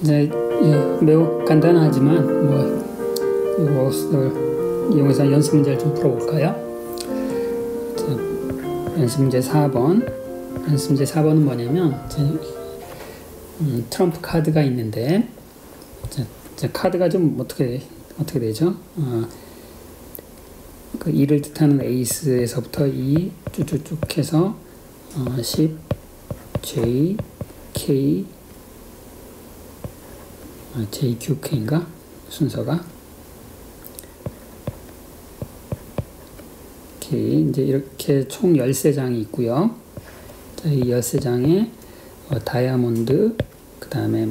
이제 매우 간단하지만 이것을 이용해서 연습 문제를 좀 풀어볼까요? 연습 문제 4번. 연습 문제 4번은 뭐냐면 트럼프 카드가 있는데 카드가 좀 어떻게 되죠? 그 2를 뜻하는 에이스에서부터 2 쭉쭉쭉 해서 10, J, K, JQK인가? 순서가 K. 이제 이렇게 총 13장이 있고요. 자, 이 13장에 다이아몬드, 그 다음에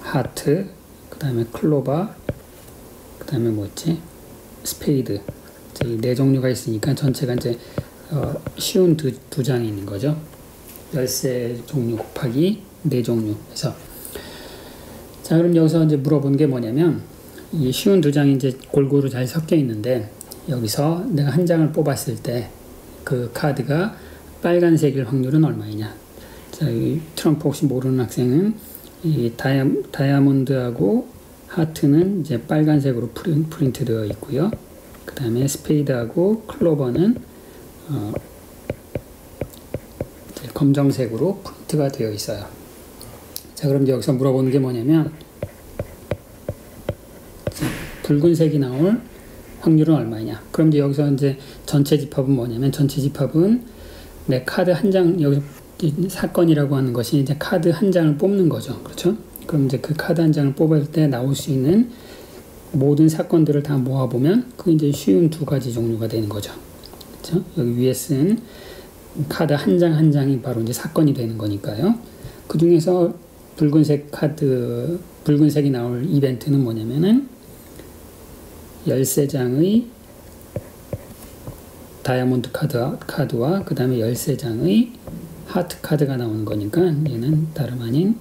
하트, 그 다음에 클로버, 그 다음에 뭐였지? 스페이드. 이 네 종류가 있으니까 전체가 이제 쉬운 두 장이 있는 거죠. 13종류 곱하기 4종류 해서. 자, 그럼 여기서 이제 물어본 게 뭐냐면, 이 쉬운 두 장이 이제 골고루 잘 섞여 있는데, 여기서 내가 한 장을 뽑았을 때 그 카드가 빨간색일 확률은 얼마이냐. 자, 이 트럼프 혹시 모르는 학생은 이 다이아몬드하고 하트는 이제 빨간색으로 프린트 되어 있고요. 그 다음에 스페이드하고 클로버는 검정색으로 프린트가 되어 있어요. 자, 그럼 여기서 물어보는 게 뭐냐면, 붉은색이 나올 확률은 얼마냐. 그럼 이제 여기서 이제 전체 집합은 뭐냐면, 전체 집합은 내 카드 한 장, 여기 사건이라고 하는 것이 이제 카드 한 장을 뽑는 거죠. 그렇죠? 그럼 이제 그 카드 한 장을 뽑을 때 나올 수 있는 모든 사건들을 다 모아보면 그 이제 쉬운 두 가지 종류가 되는 거죠. 그렇죠? 여기 위에 쓴 카드 한 장 한 장이 바로 이제 사건이 되는 거니까요. 그 중에서 붉은색이 나올 이벤트는 뭐냐면은 13장의 다이아몬드 카드와 그 다음에 13장의 하트 카드가 나오는 거니까 얘는 다름 아닌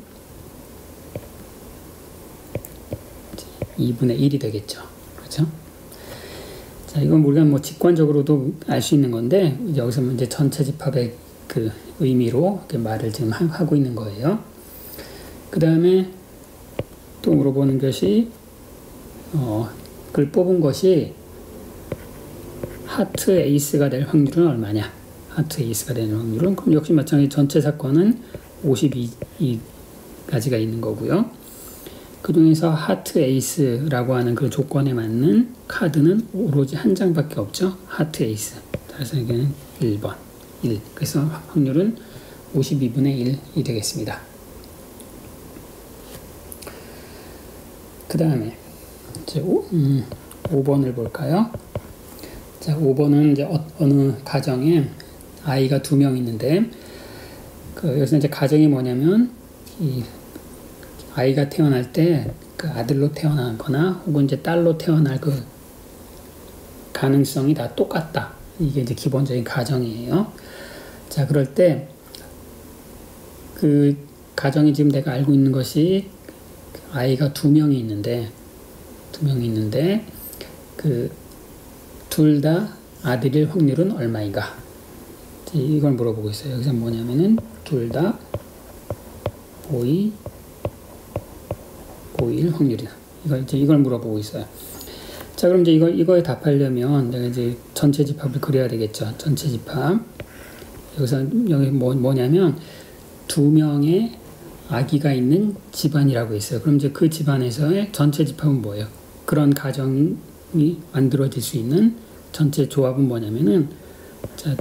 2분의 1이 되겠죠. 그렇죠? 자, 이건 우리가 직관적으로도 알 수 있는 건데, 여기서 이제 전체 집합의 그 의미로 이렇게 말을 지금 하고 있는 거예요. 그 다음에 또 물어보는 것이, 그걸 뽑은 것이 하트 에이스가 될 확률은 얼마냐. 하트 에이스가 되는 확률은, 그럼 역시 마찬가지 전체 사건은 52가지가 있는 거고요. 그 중에서 하트 에이스라고 하는 그 조건에 맞는 카드는 오로지 한 장밖에 없죠. 하트 에이스. 그래서 이게 1번. 1. 그래서 확률은 52분의 1이 되겠습니다. 그 다음에 이제 5번을 볼까요? 자, 5번은 이제 어느 가정에 아이가 2명 있는데, 여기서 이제 가정이 뭐냐면, 이 아이가 태어날 때 그 아들로 태어나거나 혹은 이제 딸로 태어날 그 가능성이 다 똑같다. 이게 이제 기본적인 가정이에요. 자, 그럴 때 그 가정이 지금 내가 알고 있는 것이 아이가 2명이 있는데 그 둘 다 아들일 확률은 얼마인가? 이걸 물어보고 있어요. 여기서 뭐냐면은 둘 다 보일 확률이다. 이걸 물어보고 있어요. 자, 그럼 이제 이거에 답하려면 내가 이제 전체 집합을 그려야 되겠죠. 전체 집합. 여기 뭐냐면 2명의 아기가 있는 집안이라고 있어요. 그럼 이제 그 집안에서의 전체 집합은 뭐예요? 그런 가정이 만들어질 수 있는 전체 조합은 뭐냐면은, 자,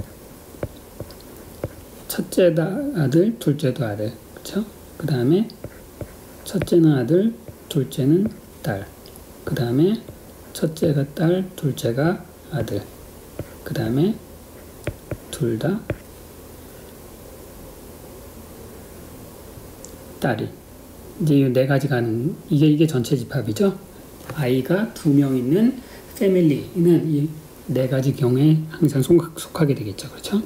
첫째도 아들, 둘째도 아들. 그렇죠? 그 다음에 첫째는 아들, 둘째는 딸. 그 다음에 첫째가 딸, 둘째가 아들. 그 다음에 둘 다 딸이. 이제 이 네 가지 가는, 이게 전체 집합이죠. 아이가 2명 있는 패밀리는 이 네 가지 경우에 항상 속하게 되겠죠. 그렇죠?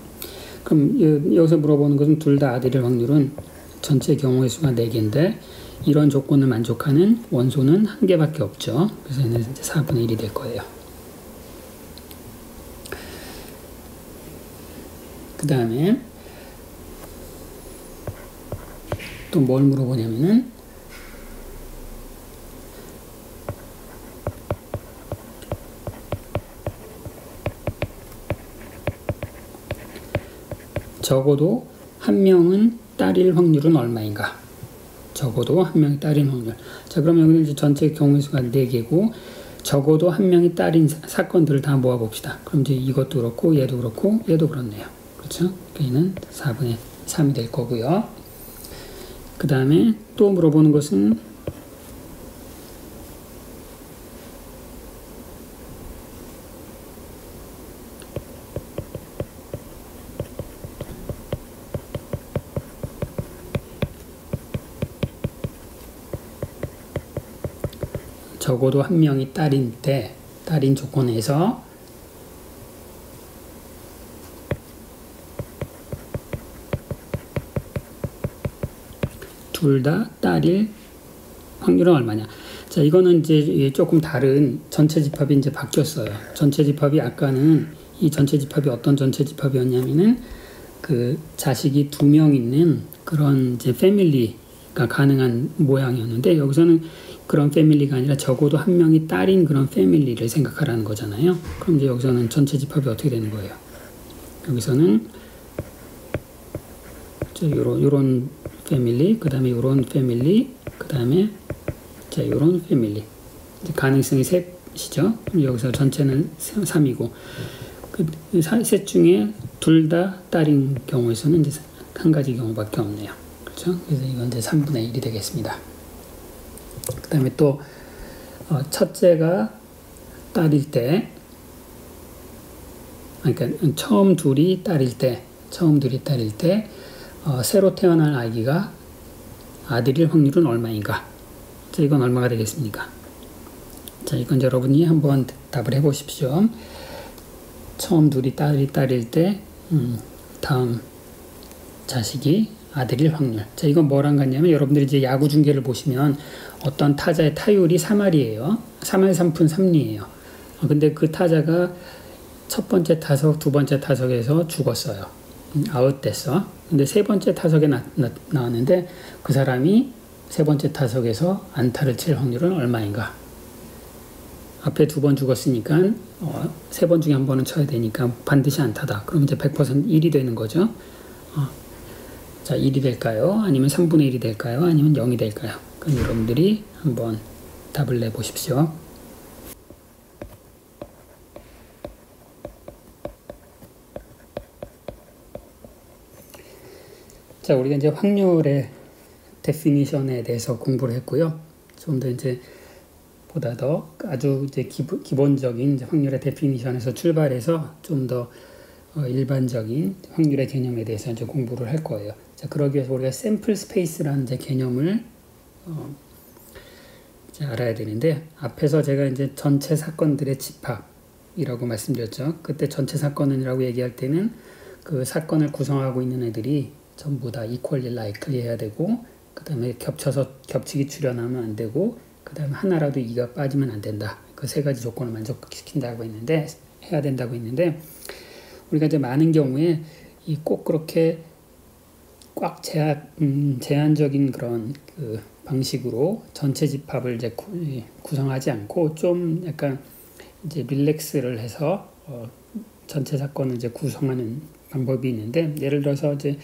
그럼 여기서 물어보는 것은 둘 다 아들일 확률은 전체 경우의 수가 4개인데, 이런 조건을 만족하는 원소는 1개밖에 없죠. 그래서 얘는 이제 4분의 1이 될 거예요. 그 다음에 또 뭘 물어보냐면은 적어도 한 명은 딸일 확률은 얼마인가? 적어도 한 명이 딸인 확률. 자, 그러면 여기는 이제 전체 경우의 수가 4개고, 적어도 한 명이 딸인 사건들을 다 모아봅시다. 그럼 이제 이것도 그렇고, 얘도 그렇고, 얘도 그렇네요. 그렇죠? 얘는 4분의 3이 될 거고요. 그 다음에 또 물어보는 것은 적어도 한 명이 딸인 때, 딸인 조건에서 둘 다 딸일 확률은 얼마냐. 자, 이거는 이제 조금 다른 전체 집합이 이제 바뀌었어요. 전체 집합이 아까는 이 전체 집합이 어떤 전체 집합이었냐면은 그 자식이 2명 있는 그런 이제 패밀리가 가능한 모양이었는데, 여기서는 그런 패밀리가 아니라 적어도 한 명이 딸인 그런 패밀리를 생각하라는 거잖아요. 그럼 이제 여기서는 전체 집합이 어떻게 되는 거예요? 여기서는 요런 패밀리, 그 다음에 요런 패밀리, 그 다음에 자, 요런 패밀리. 가능성이 셋이죠. 그럼 여기서 전체는 3이고, 그 셋 중에 둘 다 딸인 경우에서는 이제 한 가지 경우밖에 없네요. 그렇죠? 그래서 이건 이제 3분의 1이 되겠습니다. 그 다음에 또 첫째가 딸일 때, 그러니까 처음 둘이 딸일 때, 새로 태어날 아기가 아들일 확률은 얼마인가? 자, 이건 얼마가 되겠습니까? 자, 이건 여러분이 한번 답을 해보십시오. 처음 둘이 딸일 때, 다음 자식이 아들일 확률. 자, 이건 뭐랑 같냐면, 여러분들이 이제 야구 중계를 보시면 어떤 타자의 타율이 3할이에요. 3할 3푼 3리예요. 근데 그 타자가 첫 번째 타석, 두 번째 타석에서 죽었어요. 아웃됐어. 근데 세 번째 타석에 나왔는데 그 사람이 세 번째 타석에서 안타를 칠 확률은 얼마인가? 앞에 2번 죽었으니까 세 번 중에 한 번은 쳐야 되니까 반드시 안타다. 그럼 이제 100% 1이 되는 거죠. 자, 1이 될까요? 아니면 3분의 1이 될까요? 아니면 0이 될까요? 그럼 여러분들이 한번 답을 내보십시오. 자, 우리가 이제 확률의 데피니션에 대해서 공부를 했고요. 좀 더 이제 보다 더 아주 이제 기본적인 이제 확률의 데피니션에서 출발해서 좀 더 일반적인 확률의 개념에 대해서 이제 공부를 할 거예요. 자, 그러기 위해서 우리가 샘플 스페이스라는 이제 개념을 이제 알아야 되는데, 앞에서 제가 이제 전체 사건들의 집합이라고 말씀드렸죠. 그때 전체 사건이라고 얘기할 때는 그 사건을 구성하고 있는 애들이 전부 다 equally likely 해야 되고, 그 다음에 겹치기 출현하면 안 되고, 그 다음에 하나라도 2가 빠지면 안 된다. 그 3가지 조건을 만족시킨다고 했는데, 해야 된다고 했는데, 우리가 이제 많은 경우에 꼭 그렇게 꽉 제한적인 그런 그 방식으로 전체 집합을 이제 구성하지 않고 좀 약간 이제 릴렉스를 해서 전체 사건을 이제 구성하는 방법이 있는데, 예를 들어서 이제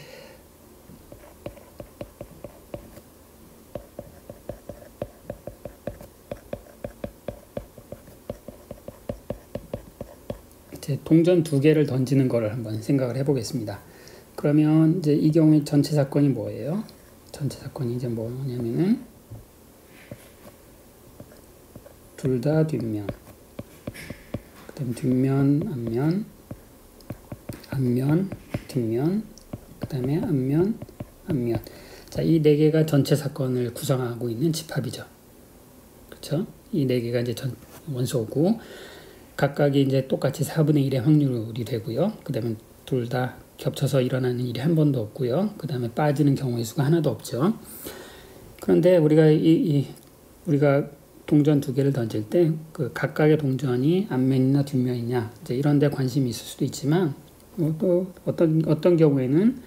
동전 2개를 던지는 거를 한번 생각을 해보겠습니다. 그러면 이제 이 경우에 전체 사건이 뭐예요? 전체 사건이 이제 뭐냐면은 둘 다 뒷면, 그 다음 뒷면, 앞면, 뒷면, 그 다음에 앞면. 자, 이 4개가 전체 사건을 구성하고 있는 집합이죠. 그렇죠? 이 4개가 이제 원소고, 각각이 이제 똑같이 4분의 1의 확률이 되고요. 그 다음에 둘 다 겹쳐서 일어나는 일이 한 번도 없고요. 그 다음에 빠지는 경우의 수가 하나도 없죠. 그런데 우리가 우리가 동전 2개를 던질 때 그 각각의 동전이 앞면이나 뒷면이냐 이제 이런 데 관심이 있을 수도 있지만, 또 어떤 경우에는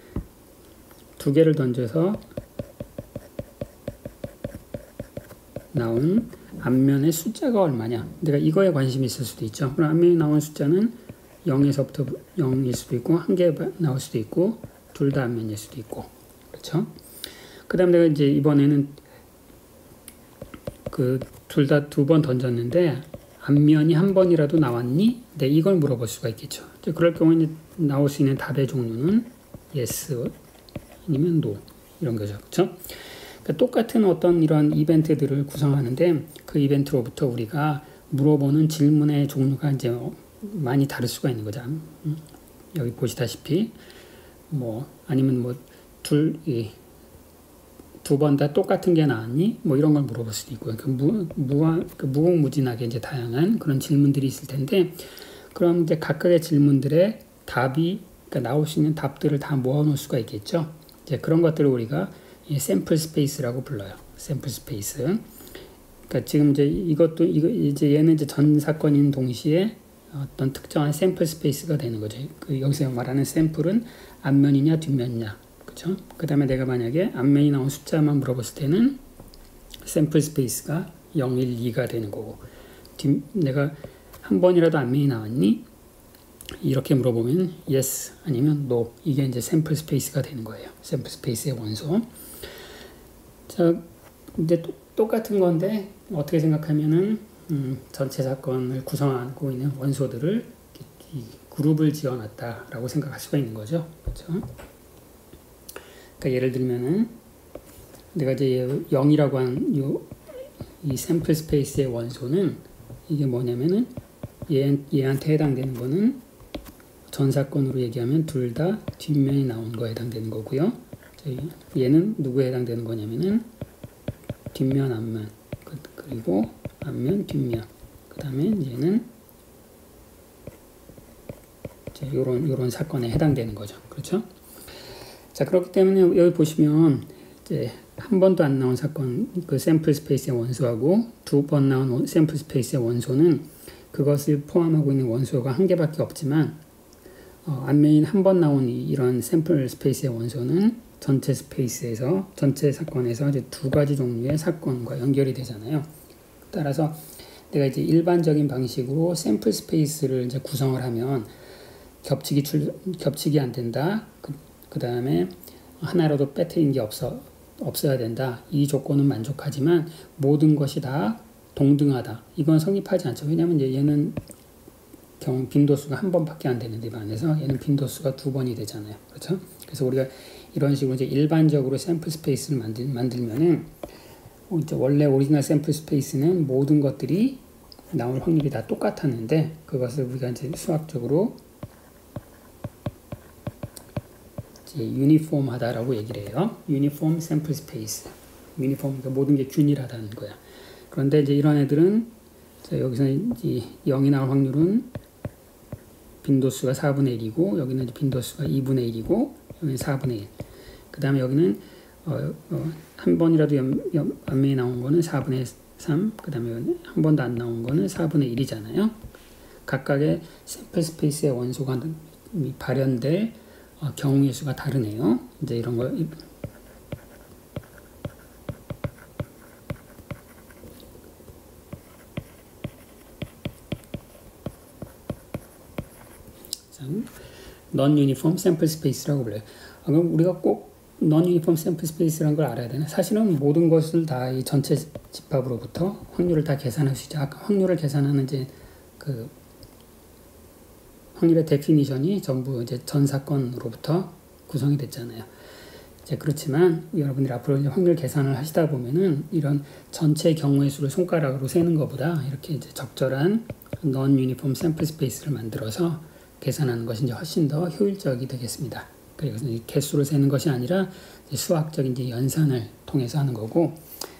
2개를 던져서 나온 앞면의 숫자가 얼마냐, 내가 이거에 관심이 있을 수도 있죠. 그럼 앞면에 나온 숫자는 0에서부터 0일 수도 있고 1개 나올 수도 있고 둘 다 앞면일 수도 있고. 그렇죠? 그 다음 내가 이제 이번에는 그 둘 다 두 번 던졌는데 앞면이 한 번이라도 나왔니? 네, 이걸 물어볼 수가 있겠죠. 그럴 경우에 이제 나올 수 있는 답의 종류는 yes 아니면 no 이런 거죠. 그렇죠? 그러니까 똑같은 어떤 이런 이벤트들을 구성하는데 그 이벤트로부터 우리가 물어보는 질문의 종류가 이제 많이 다를 수가 있는 거죠. 여기 보시다시피 뭐 아니면 뭐 두 번 다 똑같은 게 나왔니? 뭐 이런 걸 물어볼 수도 있고요. 무궁무진하게 이제 다양한 그런 질문들이 있을 텐데, 그럼 이제 각각의 질문들의 답이, 그러니까 나올 수 있는 답들을 다 모아놓을 수가 있겠죠. 이제 그런 것들을 우리가 샘플 스페이스라고 불러요. 샘플 스페이스. 그러니까 지금 이제 이제 얘는 이제 전 사건인 동시에 어떤 특정한 샘플 스페이스가 되는 거죠. 여기서 말하는 샘플은 앞면이냐 뒷면이냐. 그렇죠? 그 다음에 내가 만약에 앞면이 나온 숫자만 물어봤을 때는 샘플 스페이스가 0, 1, 2가 되는 거고, 내가 한 번이라도 앞면이 나왔니? 이렇게 물어보면 yes 아니면 no, 이게 이제 샘플 스페이스가 되는 거예요. 샘플 스페이스의 원소. 자, 이제 똑같은 건데 어떻게 생각하면은 전체 사건을 구성하고 있는 원소들을 그룹을 지어놨다라고 생각할 수가 있는 거죠. 그렇죠? 그러니까 예를 들면은 내가 이제 0이라고 한 이 샘플 스페이스의 원소는 이게 뭐냐면은 얘한테 해당되는 거는 전 사건으로 얘기하면 둘 다 뒷면이 나온 거에 해당되는 거고요. 얘는 누구에 해당되는 거냐면은 뒷면, 앞면, 그리고 앞면, 뒷면. 그 다음에 얘는 요런 사건에 해당되는 거죠. 그렇죠? 자, 그렇기 때문에 여기 보시면 이제 한 번도 안 나온 사건, 그 샘플 스페이스의 원소하고 두 번 나온 샘플 스페이스의 원소는 그것을 포함하고 있는 원소가 한 개밖에 없지만, 앞면인 한 번 나온 이런 샘플 스페이스의 원소는 전체 스페이스에서, 전체 사건에서 이제 두 가지 종류의 사건과 연결이 되잖아요. 따라서 내가 이제 일반적인 방식으로 샘플 스페이스를 이제 구성을 하면 겹치기 안 된다. 그 다음에 하나라도 빼뜨린 게 없어야 된다. 이 조건은 만족하지만 모든 것이 다 동등하다. 이건 성립하지 않죠. 왜냐하면 이제 얘는 빈도수가 한 번밖에 안 되는데 반해서 얘는 빈도수가 두 번이 되잖아요. 그렇죠? 그래서 우리가 이런 식으로 이제 일반적으로 샘플 스페이스를 만들면은 이제 원래 오리지널 샘플 스페이스는 모든 것들이 나올 확률이 다 똑같았는데 그것을 우리가 이제 수학적으로 유니폼하다라고 얘기를 해요. 유니폼 샘플 스페이스. 유니폼, 그러니까 모든 게 균일하다는 거야. 그런데 이제 이런 애들은 여기서 이제 0이 나올 확률은 빈도수가 4분의 1이고 여기는 이제 빈도수가 2분의 1이고 여기는 4분의 1. 그 다음에 여기는 한 번이라도 앞면이 나온 거는 4분의 3. 그 다음에 한 번도 안 나온 거는 4분의 1이잖아요. 각각의 샘플 스페이스의 원소가 발현될 경우의 수가 다르네요. 이제 이런 거 non-uniform sample space라고 불러요. 그럼 우리가 꼭 non-uniform sample space라는 걸 알아야 되나? 사실은 모든 것을 다 이 전체 집합으로부터 확률을 다 계산할 수 있죠. 아까 확률을 계산하는 이제 그 확률의 데피니션이 전부 이제 전 사건으로부터 구성이 됐잖아요. 이제 그렇지만 여러분들이 앞으로 이제 확률 계산을 하시다 보면은 이런 전체 경우의 수를 손가락으로 세는 것보다 이렇게 이제 적절한 non-uniform sample space를 만들어서 계산하는 것이 이제 훨씬 더 효율적이 되겠습니다. 그래서 개수를 세는 것이 아니라 이제 수학적인 이제 연산을 통해서 하는 거고,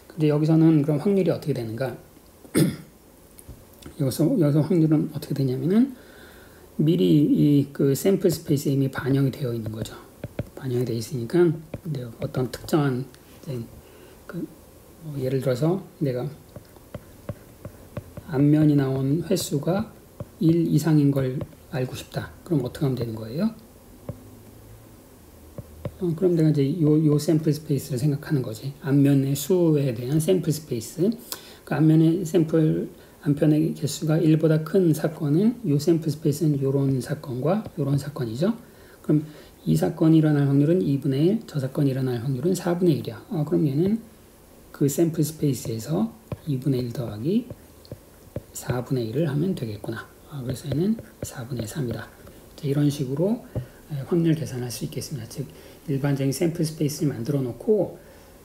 근데 여기서는 그럼 확률이 어떻게 되는가? 여기서 확률은 어떻게 되냐면은 미리 이 그 샘플 스페이스에 이미 반영이 되어 있는 거죠. 반영이 되어 있으니까 어떤 특정한 예를 들어서 내가 앞면이 나온 횟수가 1 이상인 걸 알고 싶다. 그럼 어떻게 하면 되는 거예요? 그럼 내가 이제 요 샘플 스페이스를 생각하는 거지. 앞면의 수에 대한 샘플 스페이스. 그 앞편의 개수가 1보다 큰 사건은 요 샘플 스페이스는 요런 사건과 요런 사건이죠. 그럼 이 사건이 일어날 확률은 2분의 1, 저 사건이 일어날 확률은 4분의 1이야. 그럼 얘는 그 샘플 스페이스에서 2분의 1 더하기 4분의 1을 하면 되겠구나. 그래서 얘는 4분의 3이다. 자, 이런 식으로 확률 계산할 수 있겠습니다. 즉 일반적인 샘플 스페이스를 만들어 놓고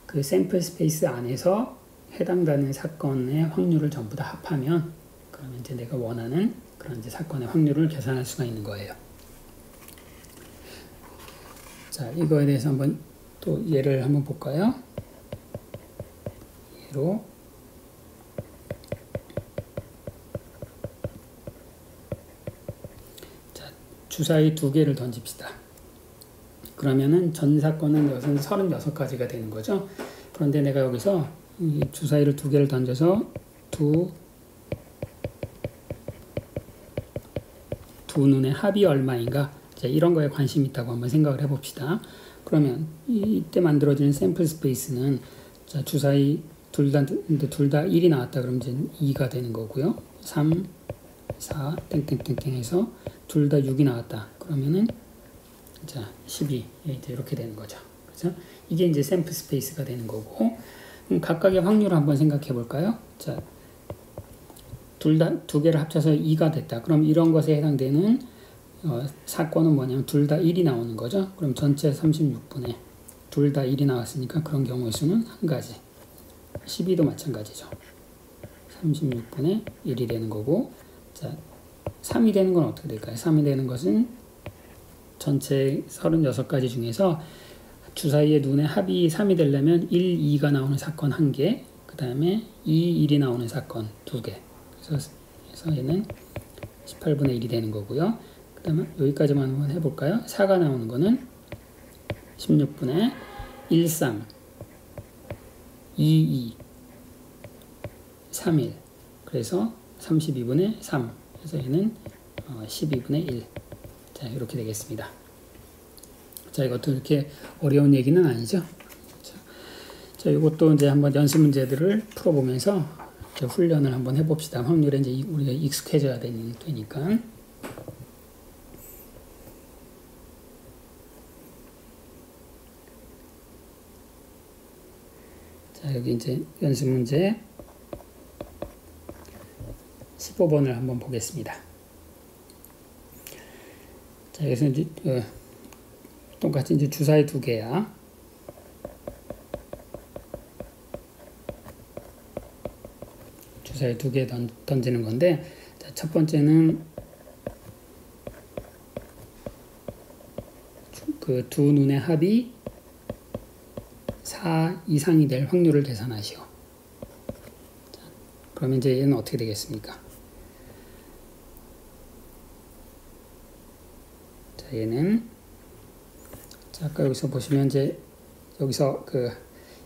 그 샘플 스페이스 안에서 해당되는 사건의 확률을 전부 다 합하면 그러면 이제 내가 원하는 그런 이제 사건의 확률을 계산할 수가 있는 거예요. 자, 이거에 대해서 한번 또 예를 한번 볼까요? 예로 자, 주사위 2개를 던집시다. 그러면은 전 사건은 여기서 36가지가 되는 거죠. 그런데 내가 여기서 이 주사위를 2개를 던져서 두 눈의 합이 얼마인가, 자, 이런 거에 관심이 있다고 한번 생각을 해봅시다. 그러면 이때 만들어지는 샘플 스페이스는 자, 주사위 둘 다 1이 나왔다 그러면 이제 2가 되는 거고요. 3, 4 땡땡땡땡 해서 둘 다 6이 나왔다 그러면은 자 12 이제 이렇게 되는 거죠. 그렇죠? 이게 이제 샘플 스페이스가 되는 거고, 각각의 확률을 한번 생각해 볼까요? 자, 둘 다 2개를 합쳐서 2가 됐다. 그럼 이런 것에 해당되는 사건은 뭐냐면 둘 다 1이 나오는 거죠. 그럼 전체 36분의 둘 다 1이 나왔으니까 그런 경우의 수는 한 가지. 12도 마찬가지죠. 36분의 1이 되는 거고, 자, 3이 되는 건 어떻게 될까요? 3이 되는 것은 전체 36가지 중에서 주사위의 눈의 합이 3이 되려면 1, 2가 나오는 사건 1개, 그 다음에 2, 1이 나오는 사건 2개. 그래서 얘는 18분의 1이 되는 거고요. 그 다음에 여기까지만 한번 해볼까요? 4가 나오는 거는 16분의 1, 3, 2, 2, 3, 1. 그래서 32분의 3. 그래서 얘는 12분의 1. 자, 이렇게 되겠습니다. 자, 이것도 이렇게 어려운 얘기는 아니죠. 자, 이것도 이제 한번 연습 문제들을 풀어보면서 이제 훈련을 한번 해봅시다. 확률에 이제 우리가 익숙해져야 되니까. 자, 여기 이제 연습 문제 15번을 한번 보겠습니다. 자, 여기서 이제 똑같이 이제 주사위 2개야. 주사위 2개 던지는 건데, 자, 첫 번째는 그 두 눈의 합이 4 이상이 될 확률을 계산하시오. 자, 그러면 이제 얘는 어떻게 되겠습니까? 자, 얘는 자, 아까 여기서 보시면 이제 여기서 그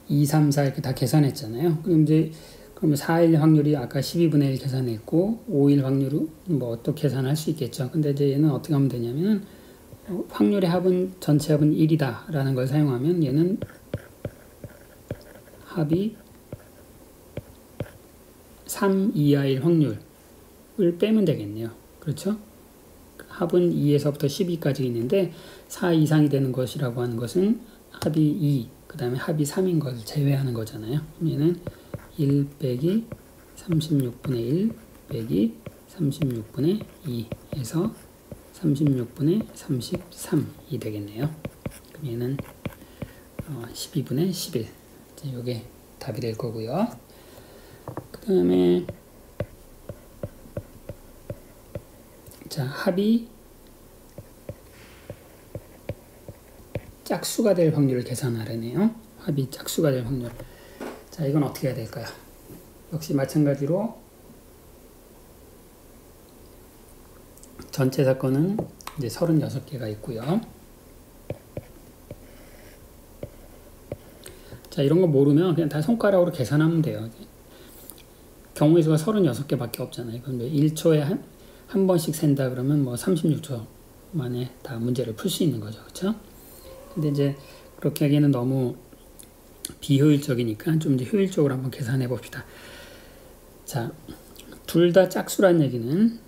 2, 3, 4 이렇게 다 계산했잖아요. 그럼 이제 그러면 4일 확률이 아까 12분의 1 계산했고 5일 확률은 뭐 또 계산할 수 있겠죠. 근데 이제 얘는 어떻게 하면 되냐면 확률의 합은 전체 합은 1이다 라는 걸 사용하면 얘는 합이 3 이하일 확률을 빼면 되겠네요. 그렇죠? 합은 2에서부터 12까지 있는데 4 이상이 되는 것이라고 하는 것은 합이 2, 그 다음에 합이 3인 걸 제외하는 거잖아요. 얘는 1 빼기 36분의 1 빼기 36분의 2에서 36분의 33이 되겠네요. 그럼 얘는 12분의 11. 이게 답이 될 거고요. 그 다음에 자, 합이 짝수가 될 확률을 계산하려네요. 합이 짝수가 될 확률. 자, 이건 어떻게 해야 될까요? 역시 마찬가지로 전체 사건은 이제 36개가 있고요. 자, 이런 거 모르면 그냥 다 손가락으로 계산하면 돼요. 경우의 수가 36개밖에 없잖아요. 그럼 1초에 한 번씩 센다 그러면 뭐 36초 만에 다 문제를 풀 수 있는 거죠. 그렇죠? 근데 이제 그렇게 하기에는 너무 비효율적이니까 좀 이제 효율적으로 한번 계산해 봅시다. 자, 둘 다 짝수란 얘기는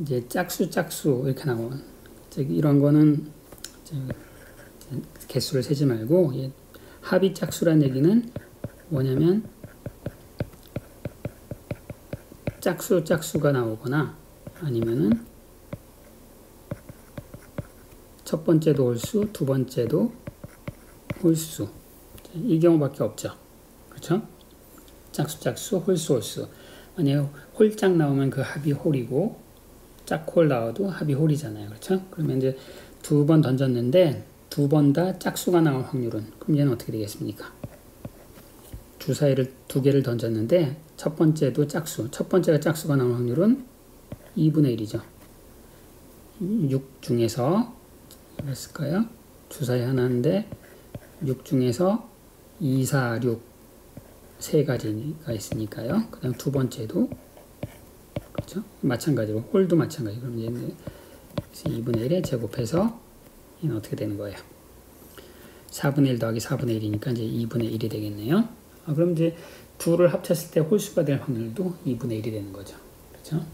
이제 짝수 이렇게 나오면, 즉 이런 거는 개수를 세지 말고 합이 짝수란 얘기는 뭐냐면 짝수가 나오거나 아니면은 첫 번째도 홀수, 두 번째도 홀수. 이 경우밖에 없죠. 그렇죠? 짝수, 홀수. 만약에 홀짝 나오면 그 합이 홀이고 짝홀 나와도 합이 홀이잖아요. 그렇죠? 그러면 이제 두 번 던졌는데 두 번 다 짝수가 나올 확률은, 그럼 얘는 어떻게 되겠습니까? 주사위를 두 개를 던졌는데 첫 번째도 첫 번째가 짝수가 나올 확률은 2분의 1이죠. 6 중에서 몇일까요? 주사위 하나인데 6 중에서 2, 4, 6 세 가지가 있으니까요. 그 다음 두 번째도 그렇죠? 마찬가지로 홀도 마찬가지. 그럼 얘는 2분의 1에 제곱해서 얘는 어떻게 되는 거예요? 4분의 1 더하기 4분의 1이니까 이제 2분의 1이 되겠네요. 그럼 이제 둘을 합쳤을 때 홀수가 될 확률도 2분의 1이 되는 거죠. 그렇죠?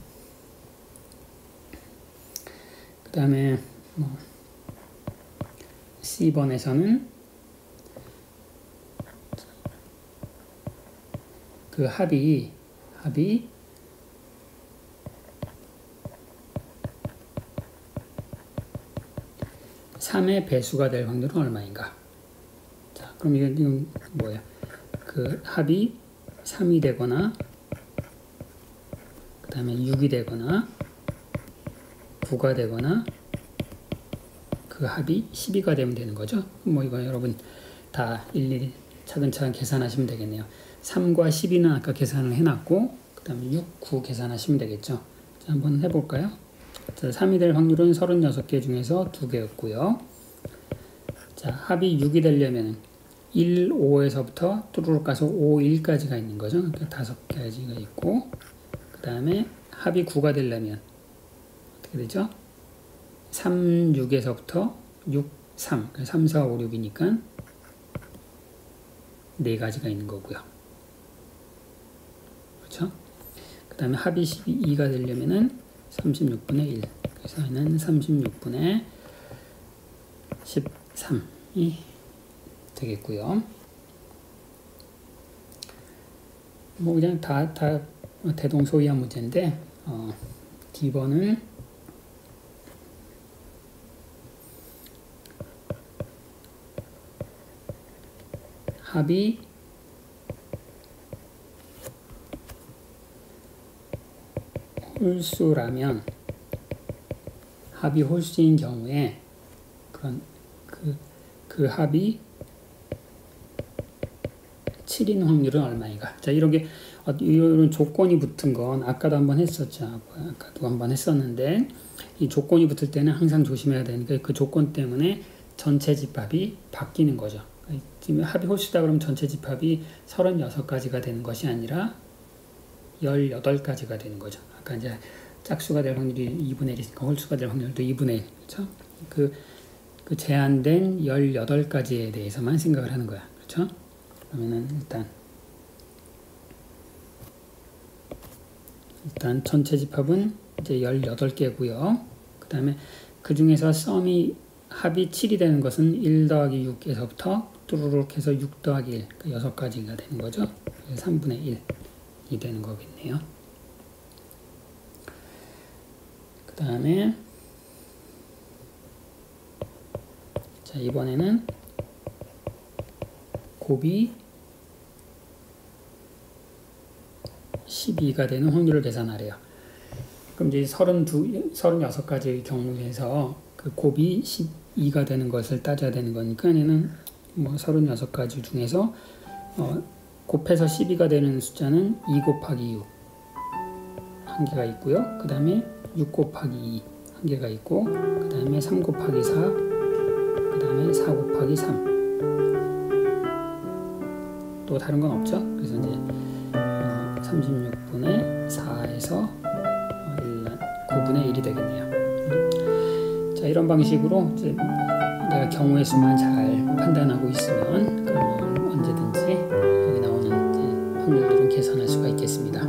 그 다음에 C번에서는 그 합이 3의 배수가 될 확률은 얼마인가? 자, 그럼 이건 뭐야? 그 합이 3이 되거나 그 다음에 6이 되거나 9가 되거나 그 합이 12가 되면 되는 거죠. 뭐 이거 여러분 다 일일이 차근차근 계산하시면 되겠네요. 3과 12는 아까 계산을 해놨고 그 다음에 6, 9 계산하시면 되겠죠. 자, 한번 해볼까요? 자, 3이 될 확률은 36개 중에서 2개였고요. 자, 합이 6이 되려면 1, 5에서부터 뚜루룩 가서 5, 1까지가 있는 거죠. 그러니까 5개가 있고 그 다음에 합이 9가 되려면 어떻게 되죠? 3, 6에서부터 6, 3, 3, 4, 5, 6이니까 4가지가 있는 거고요. 그렇죠? 그 다음에 합이 12가 되려면은 36분의 1. 그래서 얘는 36분의 13이 되겠고요. 뭐 그냥 다 대동소이한 문제인데, D번은 합이 홀수라면 합이 홀수인 경우에 그 합이 7인 확률은 얼마인가? 자, 이런 조건이 붙은 건 아까도 한번 했었죠. 아까도 한번 했었는데 이 조건이 붙을 때는 항상 조심해야 되니까 그 조건 때문에 전체 집합이 바뀌는 거죠. 지금 합이 홀수다 그러면 전체 집합이 36가지가 되는 것이 아니라 18가지가 되는 거죠. 아까 이제 짝수가 될 확률이 2분의 1이니까 홀수가 될 확률도 2분의 1. 그렇죠? 그 제한된 18가지에 대해서만 생각을 하는 거야. 그렇죠? 그러면은 일단 전체 집합은 이제 18개고요. 그 다음에 그 중에서 합이 7이 되는 것은 1 더하기 6에서부터 뚜루룩 해서 6 더하기 1, 그 6가지가 되는 거죠. 3분의 1이 되는 거겠네요. 그 다음에 자, 이번에는 곱이 12가 되는 확률을 계산하래요. 그럼 이제 36가지의 경우에서 그 곱이 12가 되는 것을 따져야 되는 거니까 얘는 뭐 36가지 중에서 곱해서 12가 되는 숫자는 2 곱하기 6 한 개가 있고요. 그 다음에 6 곱하기 2 한 개가 있고 그 다음에 3 곱하기 4 그 다음에 4 곱하기 3 또 다른 건 없죠. 그래서 이제 36분의 4에서 9분의 1이 되겠네요. 자, 이런 방식으로 이제 내가 경우의 수만 잘 판단하고 있으면 그러면 언제든지 여기 나오는 확률들은 계산할 수가 있겠습니다.